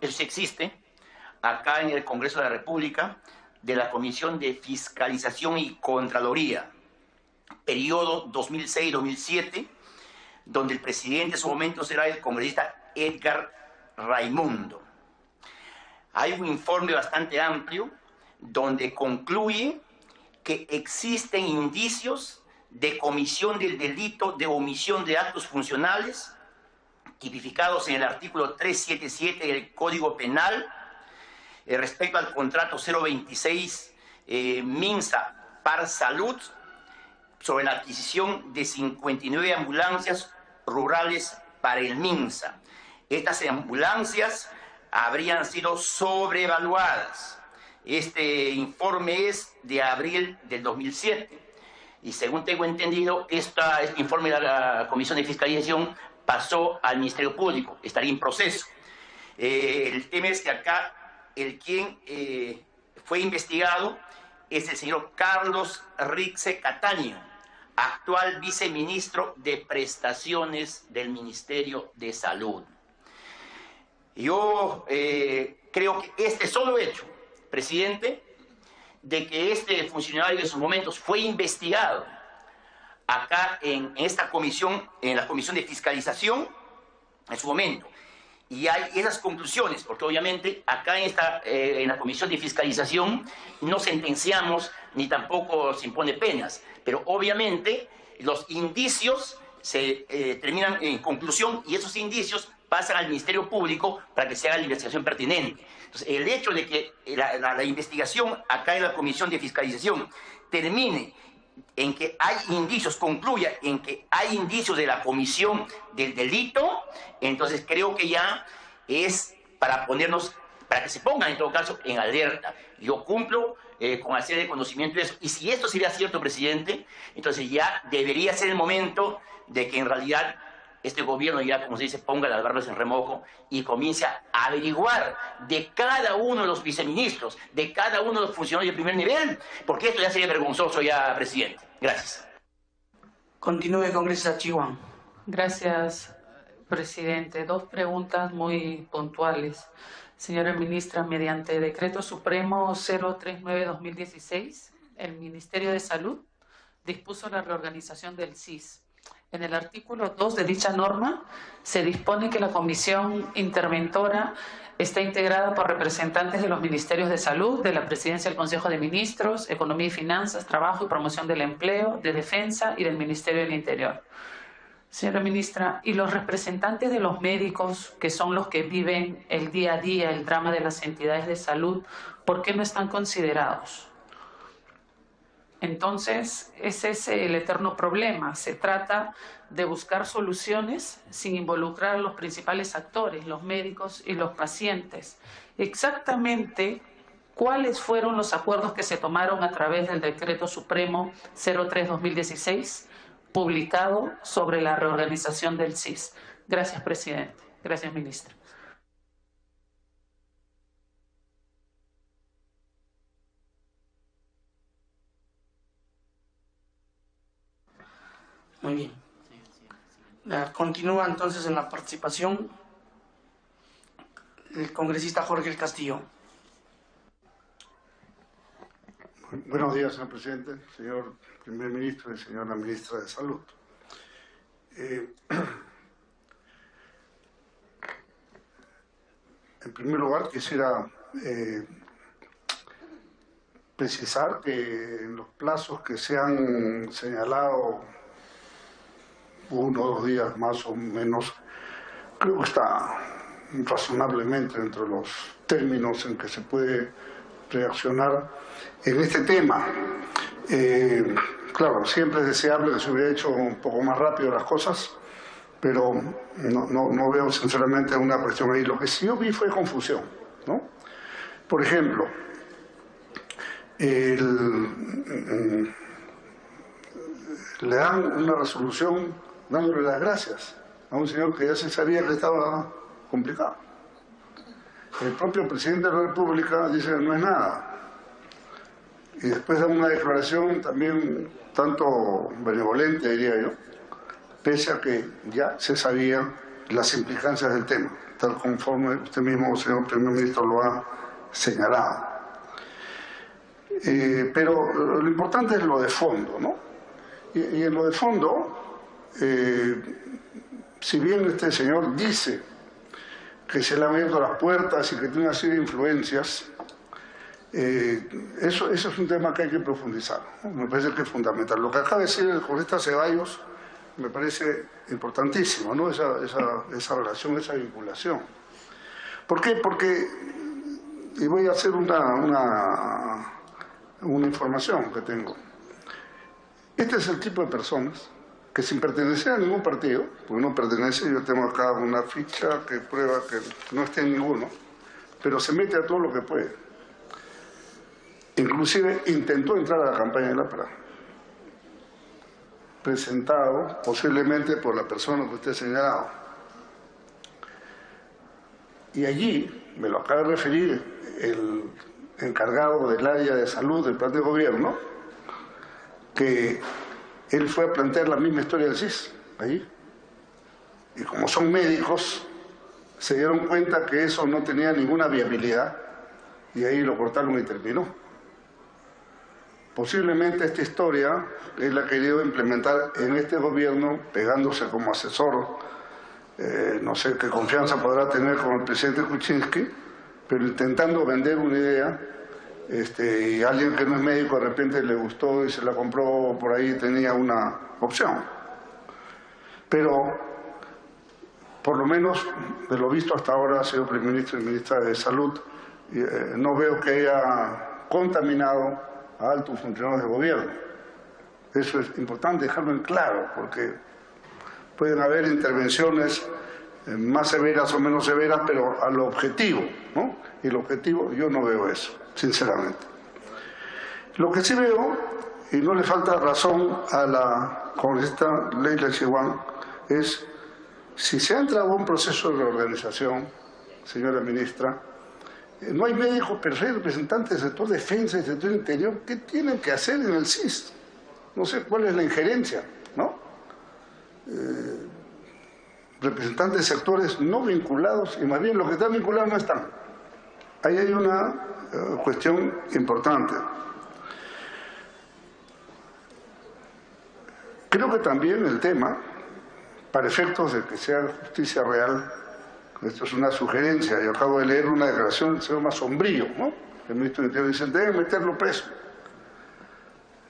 eso sí existe, acá en el Congreso de la República, de la Comisión de Fiscalización y Contraloría, periodo 2006-2007, donde el presidente en su momento será el congresista Edgar Raimundo. Hay un informe bastante amplio donde concluye que existen indicios de comisión del delito de omisión de actos funcionales tipificados en el artículo 377 del Código Penal respecto al contrato 026 Minsa Par Salud sobre la adquisición de 59 ambulancias rurales para el Minsa. Estas ambulancias habrían sido sobrevaluadas. Este informe es de abril del 2007 y según tengo entendido, este informe de la Comisión de Fiscalización pasó al Ministerio Público, estaría en proceso. El tema es que acá quien fue investigado es el señor Carlos Rixe Cataño, actual viceministro de Prestaciones del Ministerio de Salud. Yo creo que este solo hecho, presidente, de que este funcionario en sus momentos fue investigado acá en esta comisión, en la Comisión de Fiscalización, en su momento, y hay esas conclusiones, porque obviamente acá en la Comisión de Fiscalización no sentenciamos ni tampoco se impone penas, pero obviamente los indicios se terminan en conclusión y esos indicios pasan al Ministerio Público para que se haga la investigación pertinente. Entonces, el hecho de que la investigación acá en la Comisión de Fiscalización termine en que hay indicios, concluya en que hay indicios de la comisión del delito, entonces creo que ya es para que se pongan en todo caso en alerta. Yo cumplo con hacer el conocimiento de eso. Y si esto sería cierto, presidente, entonces ya debería ser el momento de que en realidad este gobierno ya, como se dice, ponga las barbas en remojo y comience a averiguar de cada uno de los viceministros, de cada uno de los funcionarios de primer nivel, porque esto ya sería vergonzoso ya, presidente. Gracias. Continúe, congresista Chihuán. Gracias, presidente. Dos preguntas muy puntuales. Señora ministra, mediante Decreto Supremo 039-2016, el Ministerio de Salud dispuso la reorganización del CIS. En el artículo 2 de dicha norma se dispone que la comisión interventora está integrada por representantes de los Ministerios de Salud, de la Presidencia del Consejo de Ministros, Economía y Finanzas, Trabajo y Promoción del Empleo, de Defensa y del Ministerio del Interior. Señora ministra, ¿y los representantes de los médicos, que son los que viven el día a día, el drama de las entidades de salud, por qué no están considerados? Entonces, ese es el eterno problema. Se trata de buscar soluciones sin involucrar a los principales actores, los médicos y los pacientes. Exactamente, ¿cuáles fueron los acuerdos que se tomaron a través del Decreto Supremo 03-2016, publicado sobre la reorganización del CIS? Gracias, presidente. Gracias, ministra. Muy bien. Continúa entonces en la participación el congresista Jorge El Castillo. Buenos días, señor presidente, señor primer ministro y señora ministra de Salud. En primer lugar, quisiera precisar que en los plazos que se han señalado, 1 o 2 días más o menos, creo que está razonablemente dentro de los términos en que se puede reaccionar en este tema. Claro, siempre es deseable que se hubiera hecho un poco más rápido las cosas, pero no veo sinceramente una cuestión ahí. Lo que sí yo vi fue confusión, ¿no? Por ejemplo, le dan una resolución dándole las gracias a un señor que ya se sabía que estaba complicado. El propio presidente de la República dice que no es nada. Y después da una declaración también tanto benevolente, diría yo, pese a que ya se sabían las implicancias del tema, tal conforme usted mismo, señor primer ministro, lo ha señalado. Pero lo importante es lo de fondo, ¿no? Y en lo de fondo, si bien este señor dice que se le han abierto las puertas y que tiene una serie de influencias, eso es un tema que hay que profundizar, ¿no? Me parece que es fundamental. Lo que acaba de decir el jurista Ceballos me parece importantísimo, ¿no? Esa relación, esa vinculación. ¿Por qué? Porque, y voy a hacer una información que tengo. Este es el tipo de personas que sin pertenecer a ningún partido, porque no pertenece, yo tengo acá una ficha que prueba que no esté en ninguno, pero se mete a todo lo que puede. Inclusive intentó entrar a la campaña de la PRA, presentado posiblemente por la persona que usted ha señalado. Y allí, me lo acaba de referir el encargado del área de salud del plan de gobierno, que él fue a plantear la misma historia del CIS, allí. Y como son médicos, se dieron cuenta que eso no tenía ninguna viabilidad y ahí lo cortaron y terminó. Posiblemente esta historia él ha querido implementar en este gobierno, pegándose como asesor, no sé qué confianza podrá tener con el presidente Kuczynski, pero intentando vender una idea, y alguien que no es médico de repente le gustó y se la compró por ahí, tenía una opción. Pero, por lo menos, de lo visto hasta ahora, señor primer ministro y ministra de Salud, no veo que haya contaminado a altos funcionarios del gobierno. Eso es importante dejarlo en claro, porque pueden haber intervenciones más severas o menos severas, pero a lo objetivo, ¿no? Y el objetivo, yo no veo eso, sinceramente. Lo que sí veo, y no le falta razón a la congresista Leila Chihuán, es si se ha entrado a un proceso de reorganización, señora ministra, no hay médicos, pero hay representantes del sector defensa y del sector interior. ¿Qué tienen que hacer en el CIS? No sé cuál es la injerencia, ¿no? Representantes de sectores no vinculados, y más bien los que están vinculados no están. Ahí hay una cuestión importante. Creo que también el tema, para efectos de que sea justicia real, esto es una sugerencia, yo acabo de leer una declaración del señor más sombrío, ¿no? El ministro del Interior dice, deben meterlo preso.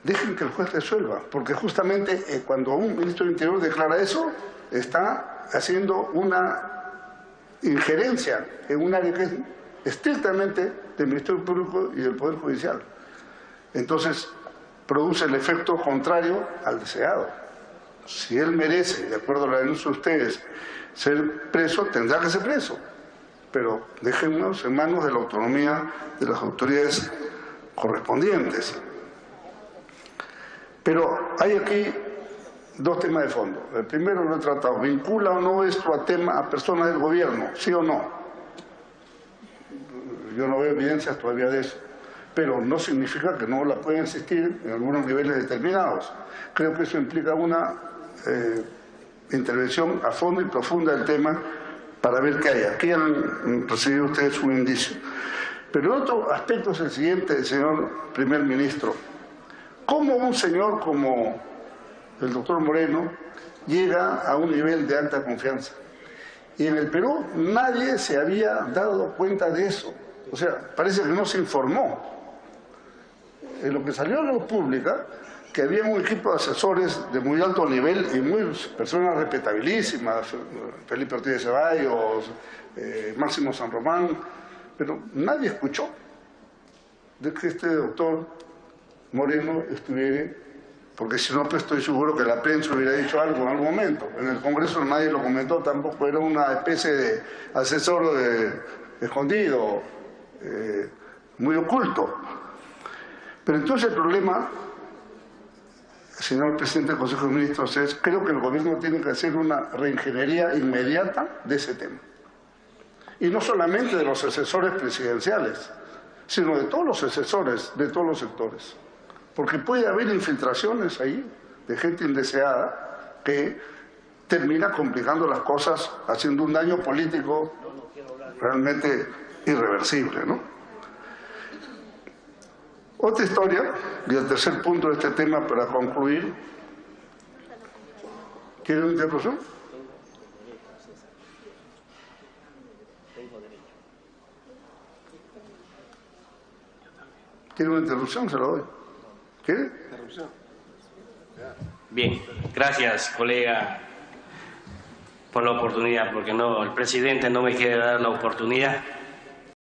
Dejen que el juez resuelva, porque justamente cuando un ministro del Interior declara eso, está haciendo una injerencia en un área que es estrictamente del Ministerio Público y del Poder Judicial. Entonces, produce el efecto contrario al deseado. Si él merece, de acuerdo a la denuncia de ustedes, ser preso, tendrá que ser preso. Pero déjennos en manos de la autonomía de las autoridades correspondientes. Pero hay aquí dos temas de fondo. El primero lo he tratado. ¿Vincula o no esto a personas del gobierno? ¿Sí o no? Yo no veo evidencias todavía de eso. Pero no significa que no la pueda existir en algunos niveles determinados. Creo que eso implica una intervención a fondo y profunda del tema para ver qué hay. Aquí han recibido ustedes un indicio. Pero el otro aspecto es el siguiente, señor primer ministro. ¿Cómo un señor como el doctor Moreno llega a un nivel de alta confianza? Y en el Perú nadie se había dado cuenta de eso. O sea, parece que no se informó. En lo que salió a la luz pública, que había un equipo de asesores de muy alto nivel y personas respetabilísimas, Felipe Ortiz de Ceballos, Máximo San Román, pero nadie escuchó de que este doctor Moreno estuviera, porque si no, pues estoy seguro que la prensa hubiera dicho algo en algún momento. En el Congreso nadie lo comentó tampoco, era una especie de asesor escondido, muy oculto. Pero entonces el problema, señor presidente del Consejo de Ministros, es creo que el gobierno tiene que hacer una reingeniería inmediata de ese tema. Y no solamente de los asesores presidenciales, sino de todos los asesores, de todos los sectores. Porque puede haber infiltraciones ahí de gente indeseada que termina complicando las cosas, haciendo un daño político realmente irreversible, ¿no? Otra historia, y el tercer punto de este tema para concluir. ¿Quieren una interrupción? ¿Quieren una interrupción? Se la doy. ¿Quiere? Interrupción. Bien, gracias, colega, por la oportunidad, porque no, el presidente no me quiere dar la oportunidad.